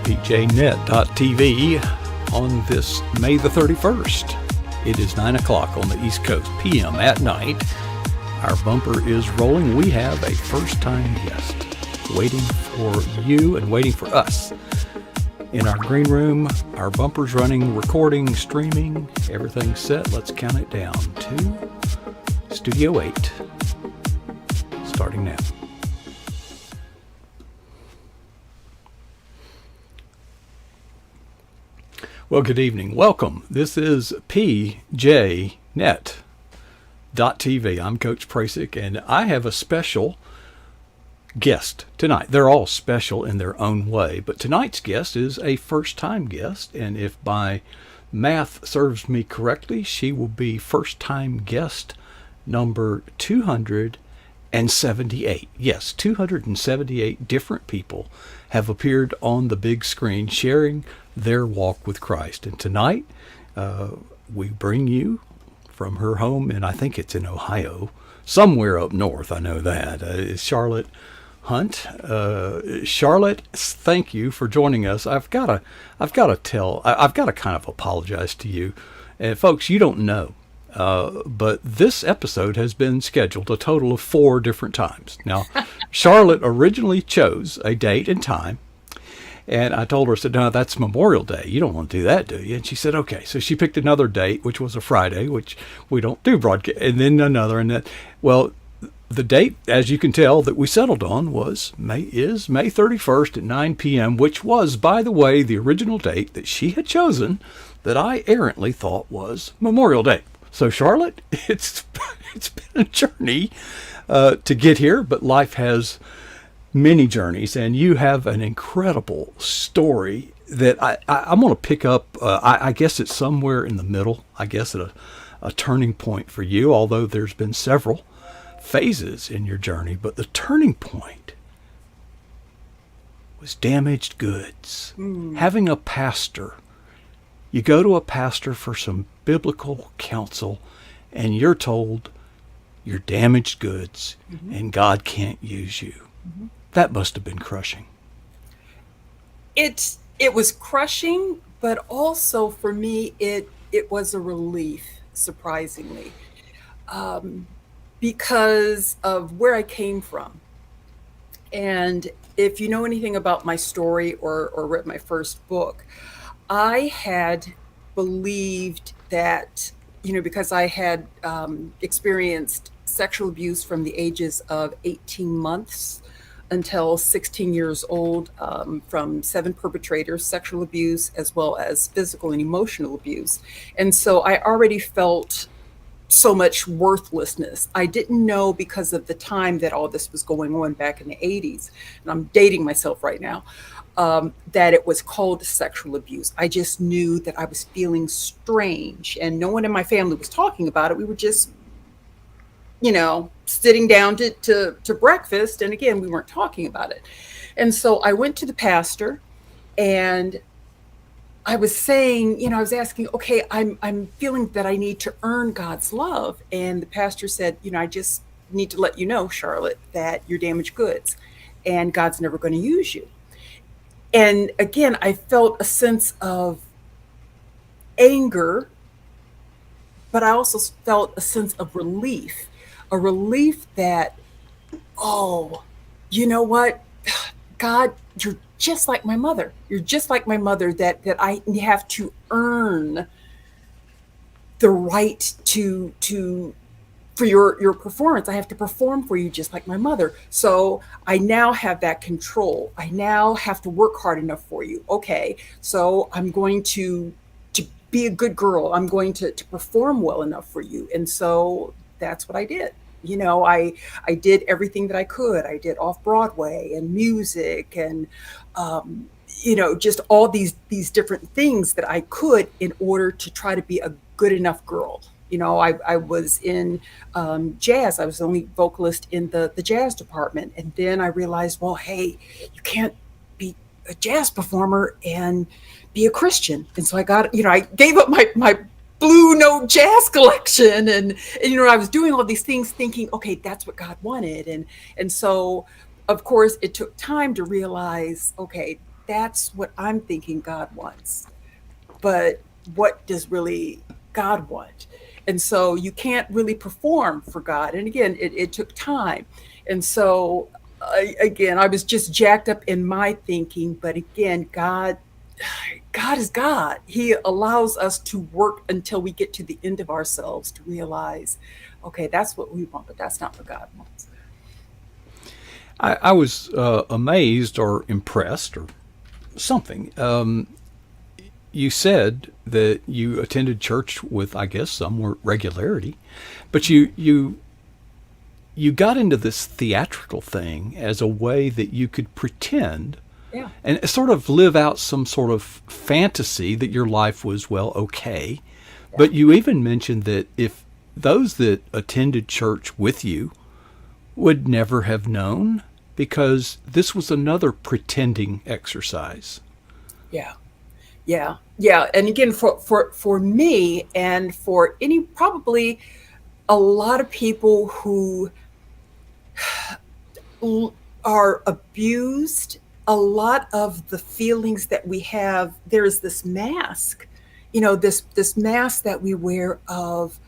pjnet.tv on this May the 31st. It is 9 o'clock on the East Coast, p.m. at night. Our bumper is rolling. We have a first-time guest waiting for you and waiting for us. In our green room, our bumper's running, recording, streaming, everything's set. Let's count it down to Studio 8, starting now. Well, good evening. Welcome. This is pjnet.tv. I'm Coach Prasick, and I have a special guest tonight. They're all special in their own way, but tonight's guest is a first-time guest, and if my math serves me correctly, she will be first-time guest number 278. Yes, 278 different people have appeared on the big screen sharing their walk with Christ. And tonight, we bring you from her home, and I think it's in Ohio, somewhere up north, I know that, is Charlotte Hunt. Charlotte, thank you for joining us. I've got to kind of apologize to you. Folks, you don't know, but this episode has been scheduled a total of 4 different times. Now, Charlotte originally chose a date and time, and I told her, I said, no, that's Memorial Day. You don't want to do that, do you? And she said, okay. So she picked another date, which was a Friday, which we don't do broadcast, and then another. And that, well, the date, as you can tell, that we settled on was May 31st at 9 p.m., which was, by the way, the original date that she had chosen that I errantly thought was Memorial Day. So, Charlotte, it's been a journey to get here, but life has many journeys, and you have an incredible story that I'm going to pick up. I guess it's somewhere in the middle, I guess at a turning point for you, although there's been several phases in your journey, but the turning point was damaged goods. Having a pastor, you go to a pastor for some biblical counsel, and you're told you're damaged goods, and God can't use you. That must have been crushing. It was crushing, but also for me, it was a relief, surprisingly, because of where I came from. And if you know anything about my story or read my first book, I had believed that, because I had experienced sexual abuse from the ages of 18 months until 16 years old, from 7 perpetrators, sexual abuse, as well as physical and emotional abuse. And so I already felt so much worthlessness. I didn't know, because of the time that all this was going on back in the 80s, and I'm dating myself right now, that it was called sexual abuse. I just knew that I was feeling strange, and no one in my family was talking about it. We were just sitting down to breakfast. And again, we weren't talking about it. And so I went to the pastor, and I was saying, I was asking, okay, I'm feeling that I need to earn God's love. And the pastor said, I just need to let you know, Charlotte, that you're damaged goods and God's never going to use you. And again, I felt a sense of anger, but I also felt a sense of relief. A relief that, oh, you know what, God, you're just like my mother. You're just like my mother, that I have to earn the right for your performance. I have to perform for you just like my mother. So I now have that control. I now have to work hard enough for you. Okay, so I'm going to be a good girl. I'm going to perform well enough for you. And so that's what I did. I did everything that I could. I did off-Broadway and music and, just all these different things that I could in order to try to be a good enough girl. I was in jazz. I was the only vocalist in the jazz department. And then I realized, well, hey, you can't be a jazz performer and be a Christian. And so I gave up my Blue Note jazz collection. And I was doing all these things thinking, okay, that's what God wanted. And so, of course, it took time to realize, okay, that's what I'm thinking God wants. But what does really God want? And so you can't really perform for God. And again, it took time. And so, again, I was just jacked up in my thinking. But again, God is God. He allows us to work until we get to the end of ourselves to realize, okay, that's what we want, but that's not what God wants. I was amazed or impressed or something. You said that you attended church with, I guess, some regularity, but you got into this theatrical thing as a way that you could pretend Yeah. and sort of live out some sort of fantasy that your life was, well, okay. Yeah. But you even mentioned that if those that attended church with you would never have known, because this was another pretending exercise. Yeah. Yeah. Yeah. And again, for me and for any, probably a lot of people who are abused, a lot of the feelings that we have, there's this mask, this mask that we wear of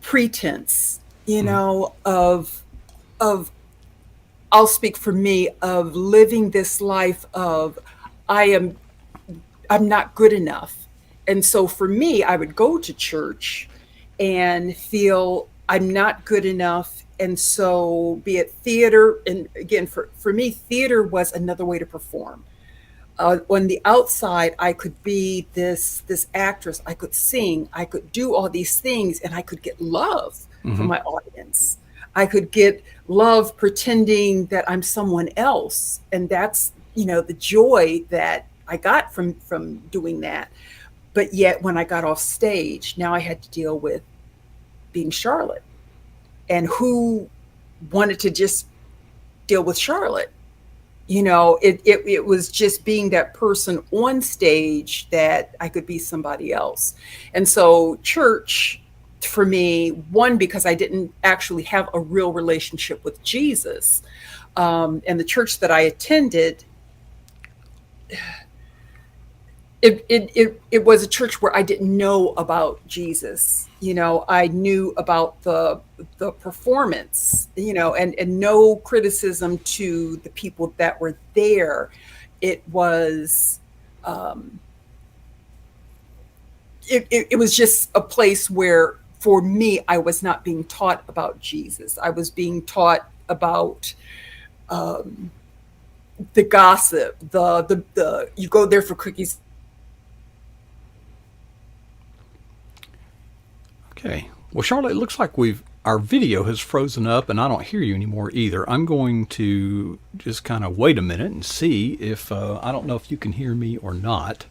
pretense, Mm-hmm. of I'll speak for me, of living this life of I am I'm not good enough. And so for me, I would go to church and feel I'm not good enough. And so, be it theater, and again, for me, theater was another way to perform. On the outside, I could be this actress. I could sing. I could do all these things, and I could get love from Mm-hmm. my audience. I could get love pretending that I'm someone else, and that's the joy that I got from doing that. But yet, when I got off stage, now I had to deal with being Charlotte, and who wanted to just deal with Charlotte. It was just being that person on stage that I could be somebody else. And so church for me, one, because I didn't actually have a real relationship with Jesus. And the church that I attended, it was a church where I didn't know about Jesus. I knew about the performance, and no criticism to the people that were there. It was it was just a place where, for me, I was not being taught about Jesus. I was being taught about the gossip, the you go there for cookies. Okay. Well, Charlotte, it looks like our video has frozen up and I don't hear you anymore either. I'm going to just kind of wait a minute and see if, I don't know if you can hear me or not.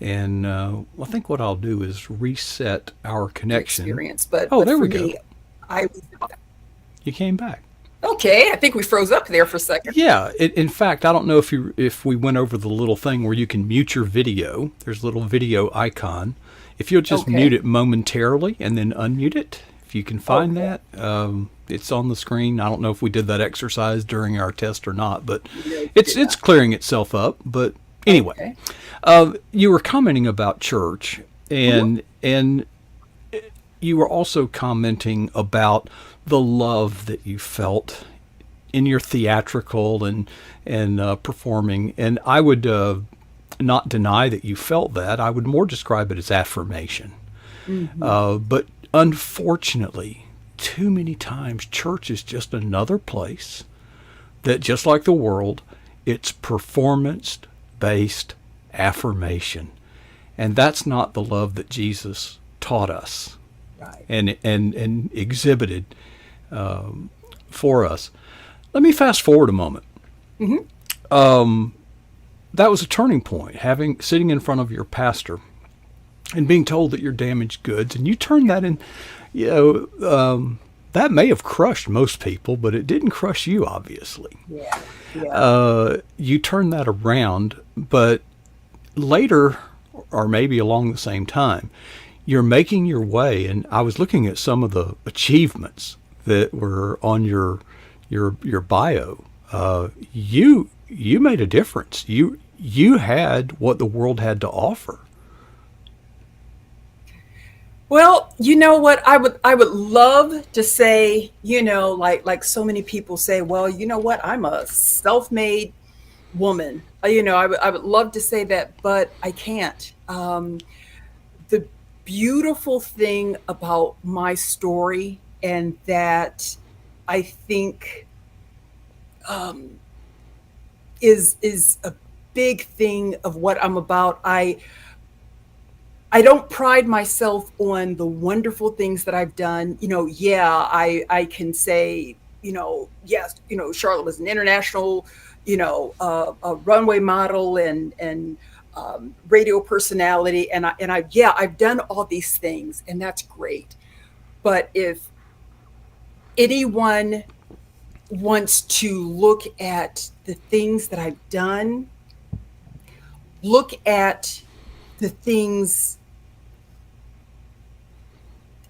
And I think what I'll do is reset our connection. Experience, but Oh, there for we go. me, I You came back. okay. I think we froze up there for a second. Yeah. In fact, I don't know if we went over the little thing where you can mute your video. There's a little video icon. If you'll just Okay. mute it momentarily and then unmute it, if you can find Okay. that, it's on the screen. I don't know if we did that exercise during our test or not, but No, you it's did it's not. clearing itself up. But anyway, Okay. you were commenting about church, Mhm. and you were also commenting about the love that you felt in your theatrical and performing. And I would not deny that you felt that. I would more describe it as affirmation. Mhm. But unfortunately, too many times, church is just another place that, just like the world, it's performance based affirmation. And that's not the love that Jesus taught us Right. and exhibited for us. Let me fast forward a moment. Mhm. That was a turning point, sitting in front of your pastor and being told that you're damaged goods, and you turned that in. That may have crushed most people, but it didn't crush you, obviously. Yeah. Yeah. You turned that around, but later, or maybe along the same time, you're making your way. And I was looking at some of the achievements that were on your bio. You you made a difference. You had what the world had to offer. Well, you know what? I would love to say, like so many people say, well, you know what? I'm a self-made woman. I would love to say that, but I can't. The beautiful thing about my story, and that I think is a big thing of what I'm about. I don't pride myself on the wonderful things that I've done. Yeah, I can say, yes, Charlotte was an international, a runway model, and radio personality, yeah, I've done all these things, and that's great. But if anyone wants to look at the things that I've done, look at the things,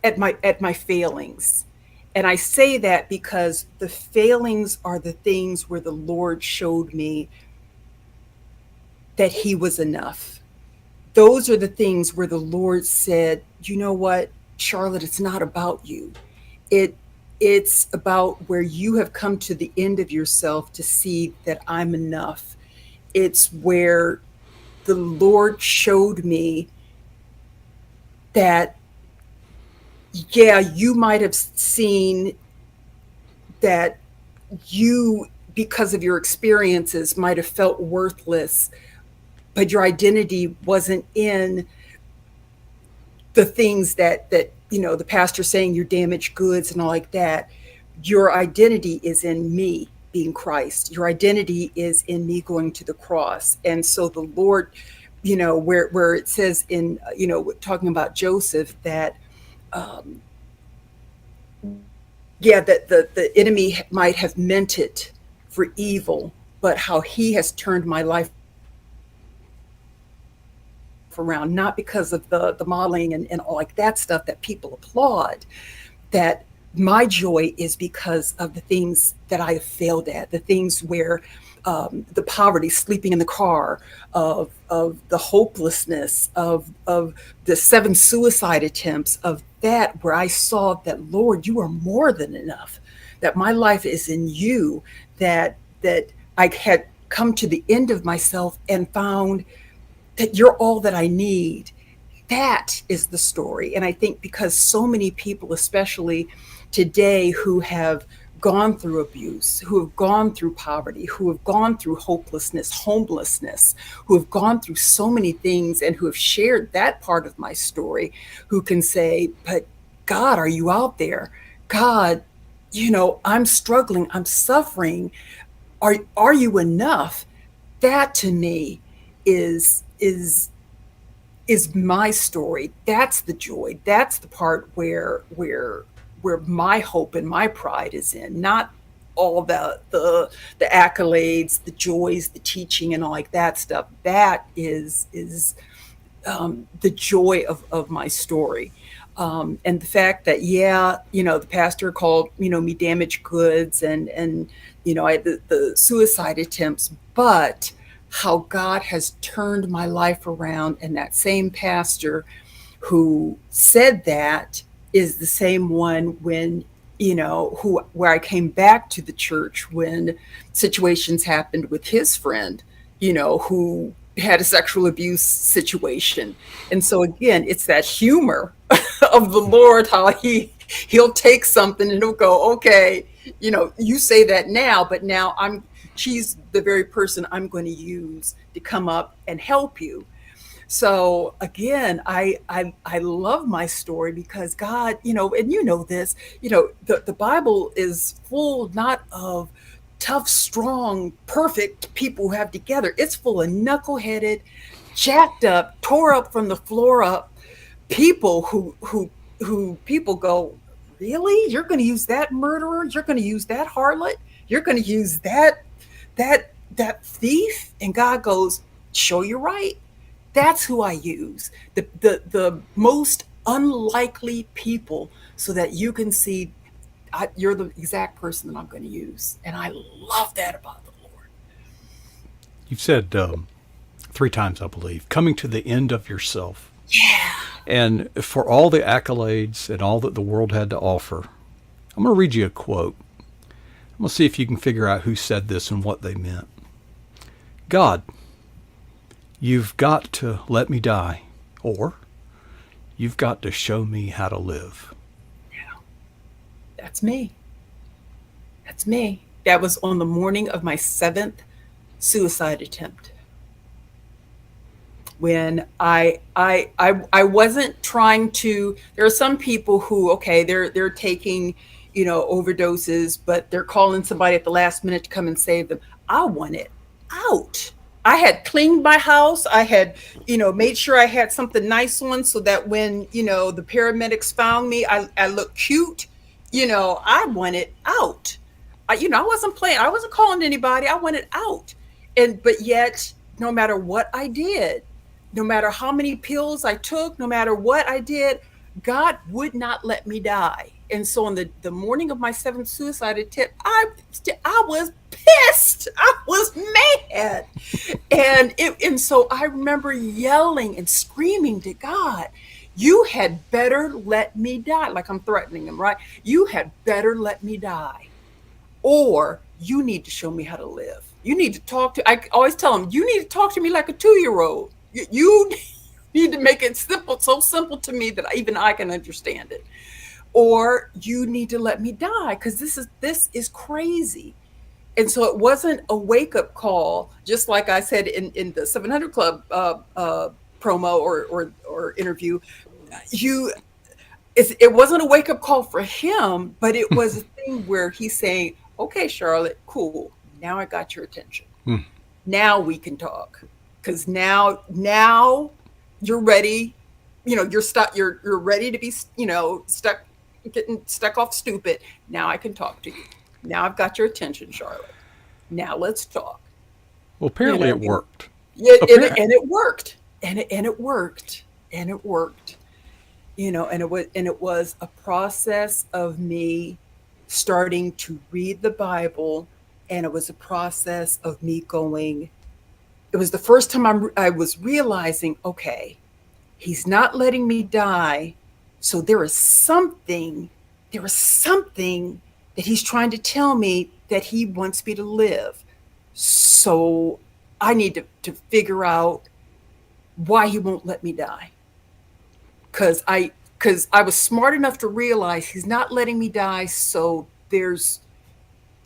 at my failings. And I say that because the failings are the things where the Lord showed me that he was enough. Those are the things where the Lord said, you know what, Charlotte, it's not about you. It it's about where you have come to the end of yourself to see that I'm enough. It's where the Lord showed me that, yeah, you might have seen that you, because of your experiences, might have felt worthless, but your identity wasn't in the things that the pastor saying you're damaged goods and all like that. Your identity is in me being Christ. Your identity is in me going to the cross. And so the Lord, where it says in, talking about Joseph, that yeah, that the enemy might have meant it for evil, but how he has turned my life around, not because of the modeling and all like that stuff that people applaud. That my joy is because of the things that I have failed at, the things where the poverty, sleeping in the car, of the hopelessness, of the 7 suicide attempts, of that, where I saw that, Lord, you are more than enough, that my life is in you, that I had come to the end of myself and found that you're all that I need. That is the story. And I think because so many people, especially today, who have gone through abuse, who have gone through poverty, who have gone through hopelessness, homelessness, who have gone through so many things, and who have shared that part of my story, who can say, but God, are you out there? God, I'm struggling, I'm suffering. Are you enough? That to me is my story. That's the joy. That's the part where my hope and my pride is in, not all the accolades, the joys, the teaching, and all like that stuff. That is the joy of my story. And the fact that, yeah, the pastor called, me damaged goods, and I had the suicide attempts, but how God has turned my life around. And that same pastor who said that is the same one when, where I came back to the church when situations happened with his friend, who had a sexual abuse situation. And so again, it's that humor of the Lord, how he'll take something and he'll go, okay, you say that now, but now she's the very person I'm going to use to come up and help you. So again, I love my story because God, and this, the Bible is full not of tough, strong, perfect people who have together. It's full of knuckleheaded, jacked up, tore up from the floor up people who people go, really? You're going to use that murderer? You're going to use that harlot? You're going to use that thief? And God goes, show you're right. That's who I use. The most unlikely people, so that you can see you're the exact person that I'm going to use. And I love that about the Lord. You've said 3 times, I believe, coming to the end of yourself. Yeah. And for all the accolades and all that the world had to offer, I'm going to read you a quote. I'm going to see if you can figure out who said this and what they meant. God, you've got to let me die, or you've got to show me how to live. Yeah. That's me. That's me. That was on the morning of my 7th suicide attempt. When I wasn't trying to. There are some people who, okay, they're taking, overdoses, but they're calling somebody at the last minute to come and save them. I wanted out. I had cleaned my house. I had, made sure I had something nice on so that when, the paramedics found me, I looked cute. I wanted out. I wasn't playing. I wasn't calling anybody. I wanted out. But yet, no matter what I did, no matter how many pills I took, no matter what I did, God would not let me die. And so on the morning of my 7th suicide attempt, I was pissed. I was mad. And so I remember yelling and screaming to God, you had better let me die. Like I'm threatening him, right? You had better let me die. Or you need to show me how to live. You need to talk to, I always tell him, you need to talk to me like a 2-year-old. You need to make it simple, so simple to me that even I can understand it. Or you need to let me die because this is crazy. And so it wasn't a wake-up call, just like I said in the 700 Club promo or interview. It wasn't a wake-up call for him, but it was a thing where he's saying, okay, Charlotte, cool. Now I got your attention. Now we can talk. Because now you're ready, you're stuck, you're ready to be, stuck, getting stuck off stupid. Now I can talk to you. Now I've got your attention, Charlotte. Now let's talk. Well, apparently it worked. Yeah, and it worked. And it worked. And it worked. And it was a process of me starting to read the Bible, and it was a process of me going. It was the first time I was realizing, okay, he's not letting me die. So there is something that he's trying to tell me that he wants me to live. So I need to figure out why he won't let me die. Because I was smart enough to realize he's not letting me die. So there's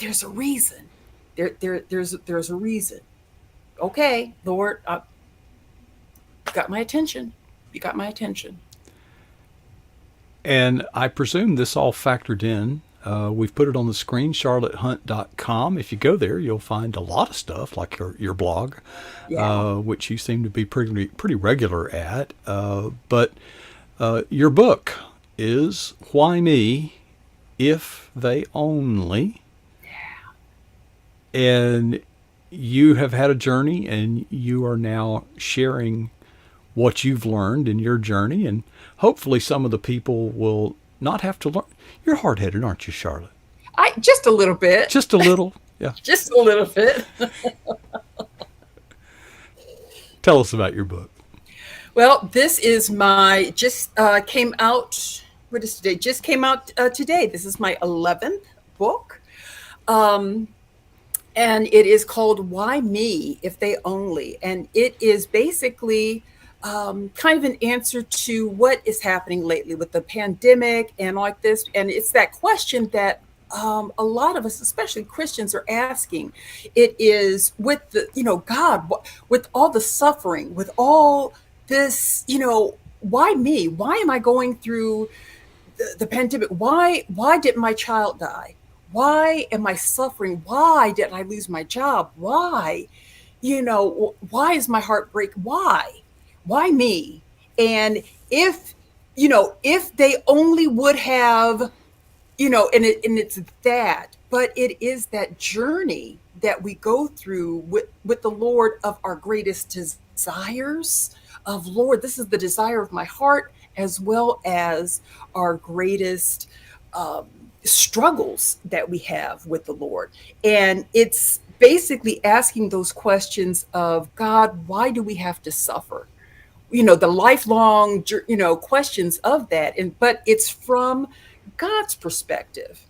a reason. There's a reason. Okay, Lord, got my attention. You got my attention. And I presume this all factored in. We've put it on the screen, charlottehunt.com. If you go there, you'll find a lot of stuff, like your blog, which you seem to be pretty regular at. But your book is Why Me, If They Only. Yeah. And you have had a journey, and you are now sharing what you've learned in your journey, and hopefully some of the people will not have to learn. You're hard-headed, aren't you, Charlotte? Just a little bit. Just a little, yeah. Just a little bit. Tell us about your book. Well, this is came out. What is today? Just came out today. This is my 11th book. And it is called Why Me, If They Only. And it is basically kind of an answer to what is happening lately with the pandemic and like this. And it's that question that a lot of us, especially Christians, are asking. It is with God, with all the suffering, with all this, why me? Why am I going through the pandemic? Why did my child die? Why am I suffering? Why did I lose my job? Why? Why is my heart break? Why? Why me? And if they only would have, and it's that, but it is that journey that we go through with the Lord of our greatest desires of, Lord, this is the desire of my heart, as well as our greatest struggles that we have with the Lord. And it's basically asking those questions of God, why do we have to suffer? The lifelong, questions of that. But it's from God's perspective.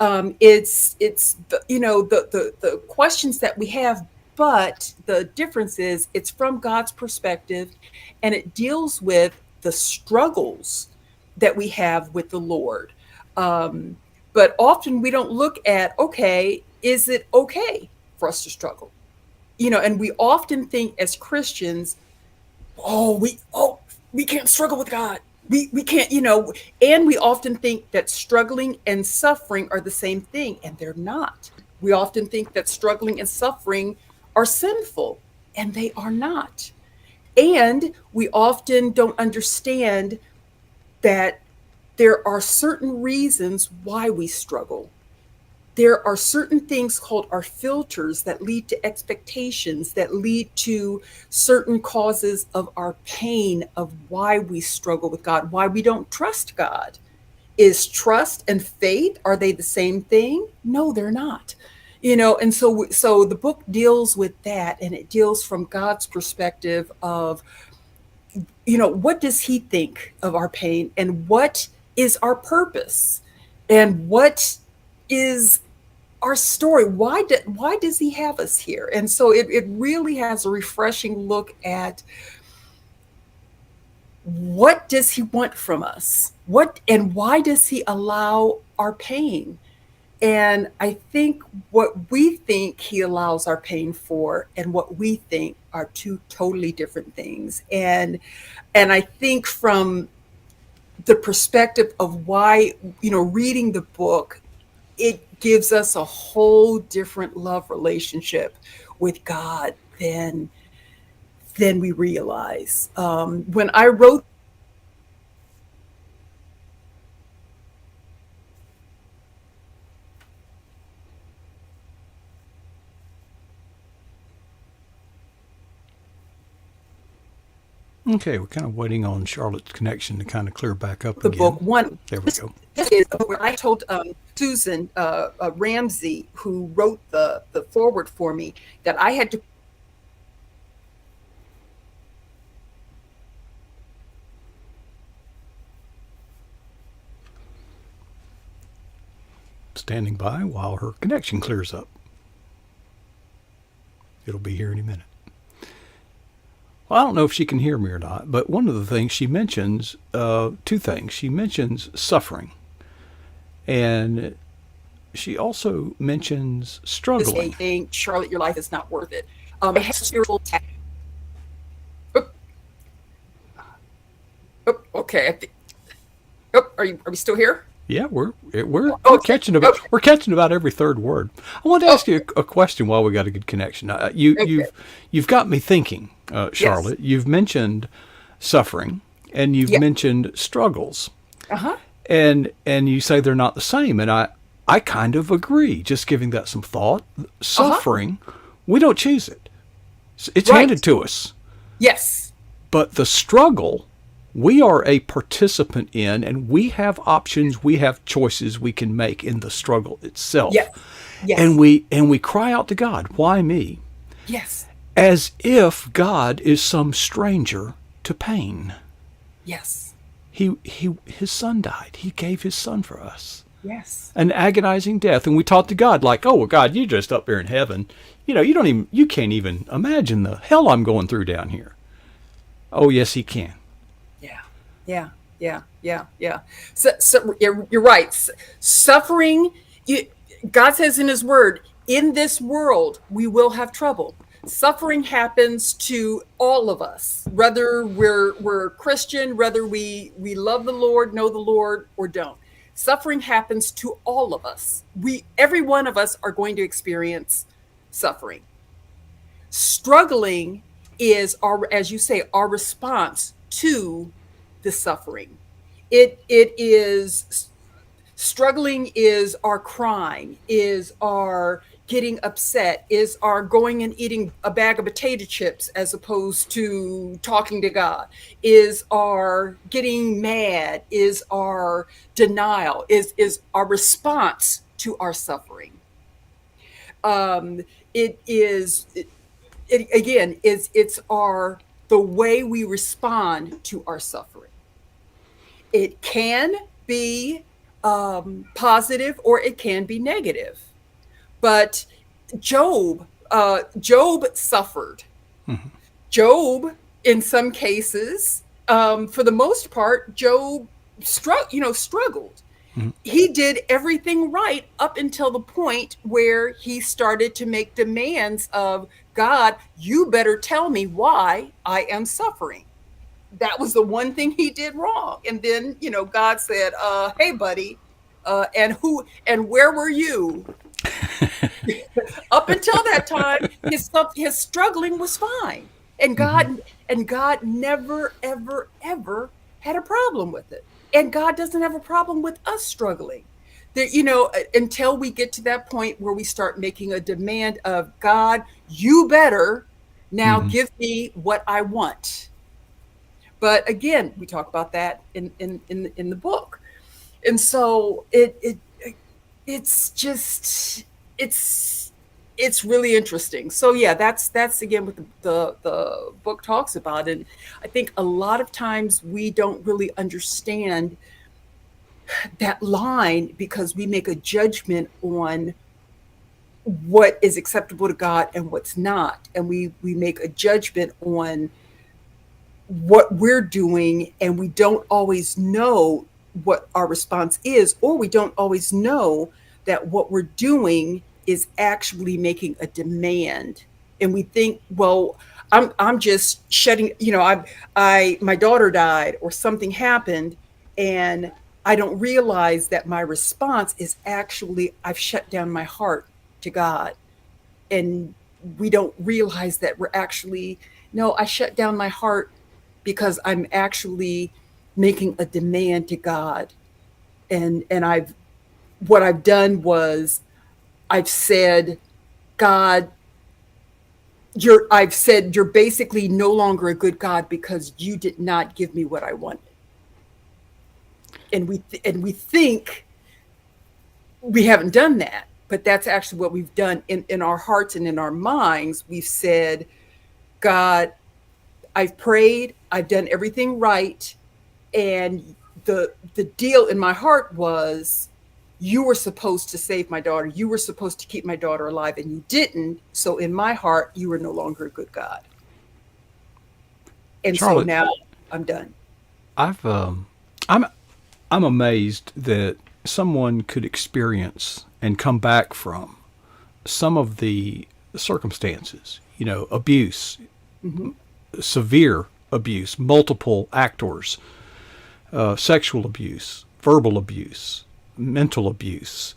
It's the questions that we have, but the difference is it's from God's perspective, and it deals with the struggles that we have with the Lord. Um, but often we don't look at, okay, is it okay for us to struggle? And we often think as Christians, we can't struggle with God. We can't, and we often think that struggling and suffering are the same thing, and they're not. We often think that struggling and suffering are sinful, and they are not. And we often don't understand that there are certain reasons why we struggle. There are certain things called our filters that lead to expectations, that lead to certain causes of our pain, of why we struggle with God, why we don't trust God. Is trust and faith, are they the same thing? No, they're not. And so the book deals with that, and it deals from God's perspective of, what does he think of our pain, and what is our purpose, and what is our story? Why does he have us here? And so it really has a refreshing look at what does he want from us? And why does he allow our pain? And I think what we think he allows our pain for and what we think are two totally different things. And I think from the perspective of why, reading the book, it gives us a whole different love relationship with God than we realize. When I wrote Okay, we're kind of waiting on Charlotte's connection to kind of clear back up the again. book, one, There we go. this is where I told Susan Ramsey, who wrote the foreword for me, that I had to Standing by while her connection clears up. It'll be here any minute. Well, I don't know if she can hear me or not, but one of the things she mentions, two things. She mentions suffering, and she also mentions struggling. saying, Charlotte, your life is not worth it. It has spiritual attack. Okay. Are we still here? Yeah, we're Okay. catching about every third word. I want to ask you a question while we got a good connection. Okay. You've got me thinking, Charlotte. Yes. You've mentioned suffering and you've Yeah. mentioned struggles, Uh-huh. and you say they're not the same, and I kind of agree. Just giving that some thought. Suffering, we don't choose it. It's Right. handed to us. Yes. But the struggle, we are a participant in, and we have options, we have choices we can make in the struggle itself. Yes. Yes. And we cry out to God, why me? Yes. As if God is some stranger to pain. Yes. His son died. He gave his son for us. Yes. An agonizing death. And we talk to God like, oh, well, God, you're just up there in heaven. You can't even imagine the hell I'm going through down here. Oh, yes, he can. Yeah. So you're right. Suffering, God says in his word, in this world, we will have trouble. Suffering happens to all of us, whether we're Christian, whether we love the Lord, know the Lord, or don't. Suffering happens to all of us. Every one of us are going to experience suffering. Struggling is as you say, our response to the suffering. It is struggling, is our crying, is our getting upset, is our going and eating a bag of potato chips as opposed to talking to God, is our getting mad, is our denial, is our response to our suffering. It is again, it's our the way we respond to our suffering. It can be positive or it can be negative. But Job suffered. Mhm. Job, in some cases, for the most part, Job struggled. Mhm. He did everything right up until the point where he started to make demands of God, you better tell me why I am suffering. That was the one thing he did wrong. And then, God said, hey, buddy, and where were you? Up until that time, his struggling was fine. And Mhm. God never, ever, ever had a problem with it. And God doesn't have a problem with us struggling. Until we get to that point where we start making a demand of God, you better now Mhm. give me what I want. But again, we talk about that in the book. And so it's just it's it's really interesting. So yeah, that's again what the book talks about. And I think a lot of times we don't really understand that line because we make a judgment on what is acceptable to God and what's not. And we make a judgment on what we're doing, and we don't always know what our response is, or we don't always know that what we're doing is actually making a demand. And we think, well, I'm just shutting, I my daughter died or something happened, and I don't realize that my response is actually I've shut down my heart to God. And we don't realize that we're actually, no, I shut down my heart because I'm actually making a demand to God. And I've what I've done was I've said, God, I've said you're basically no longer a good God because you did not give me what I wanted. And we think we haven't done that, but that's actually what we've done in our hearts and in our minds. We've said, God, I've prayed, I've done everything right, and the deal in my heart was you were supposed to save my daughter, you were supposed to keep my daughter alive, and you didn't. So in my heart, you were no longer a good God. And so Charlotte, now I'm done. I've I'm I'm amazed that someone could experience and come back from some of the circumstances, abuse, Mm-hmm. severe abuse, multiple actors, sexual abuse, verbal abuse, mental abuse,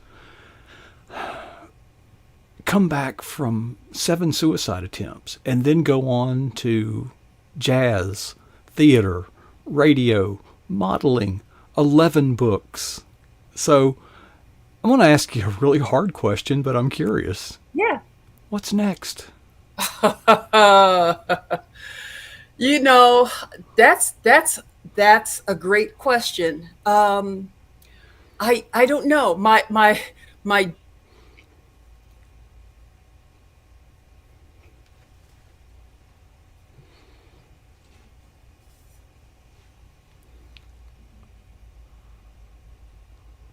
come back from 7 suicide attempts, and then go on to jazz, theater, radio, modeling, 11 books. So I want to ask you a really hard question, but I'm curious. Yeah. What's next? you know, that's a great question. I don't know. My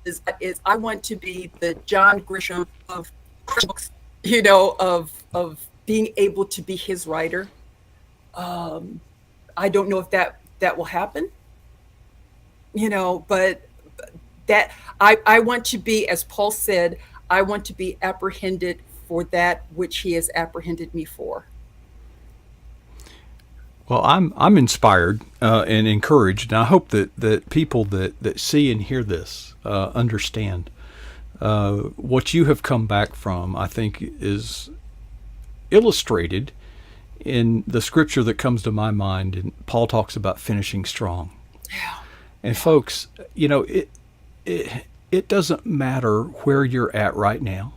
is I want to be the John Grisham of books, of being able to be his writer. Um, I don't know if that will happen, but that I want to be, as Paul said, I want to be apprehended for that which he has apprehended me for. Well, I'm inspired and encouraged, and I hope that people that see and hear this understand what you have come back from. I think is illustrated in the scripture that comes to my mind, and Paul talks about finishing strong. Yeah. And Yeah. folks, it doesn't matter where you're at right now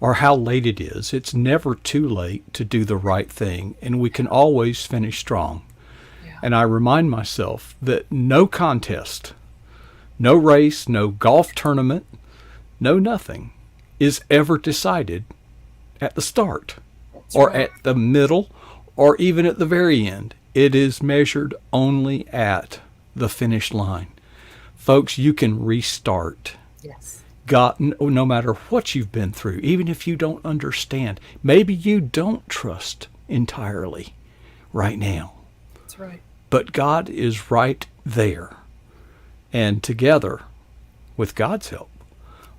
or how late it is. It's never too late to do the right thing, and we can always finish strong. Yeah. And I remind myself that no contest, no race, no golf tournament, no nothing is ever decided at the start That's or right. at the middle or even at the very end. It is measured only at the finish line. Folks, you can restart. Yes. God, no matter what you've been through, even if you don't understand, maybe you don't trust entirely right now, That's right. but God is right there. And together, with God's help,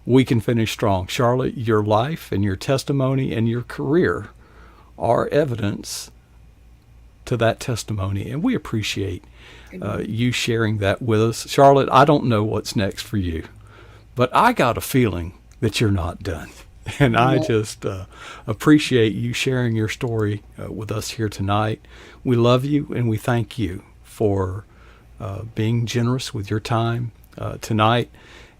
we can finish strong. Charlotte, your life and your testimony and your career are evidence to that testimony, and we appreciate you sharing that with us. Charlotte, I don't know what's next for you, but I got a feeling that you're not done. And I just appreciate you sharing your story with us here tonight. We love you and we thank you for being generous with your time tonight.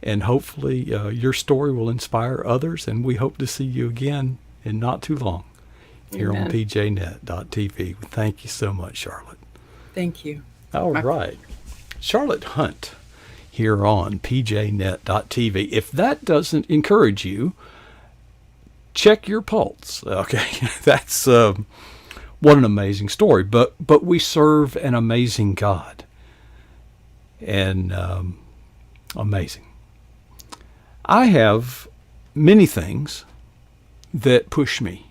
And hopefully your story will inspire others. And we hope to see you again in not too long here on Amen. pjnet.tv. Thank you so much, Charlotte. Thank you. All right. Charlotte Hunt here on pjnet.tv. If that doesn't encourage you, check your pulse. Okay. That's what an amazing story. But we serve an amazing God. And amazing. I have many things that push me.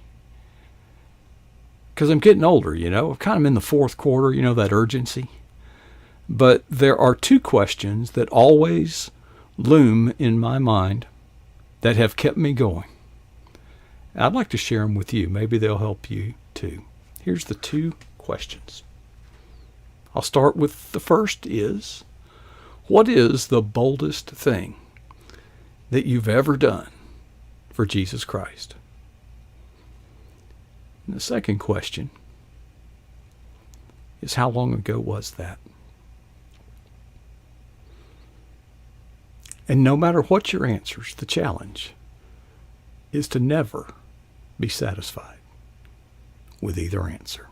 Because I'm getting older, I'm kind of in the fourth quarter, that urgency. But there are two questions that always loom in my mind that have kept me going. I'd like to share them with you. Maybe they'll help you too. Here's the two questions. I'll start with the first is, what is the boldest thing that you've ever done for Jesus Christ? And the second question is, how long ago was that? And no matter what your answers, the challenge is to never be satisfied with either answer.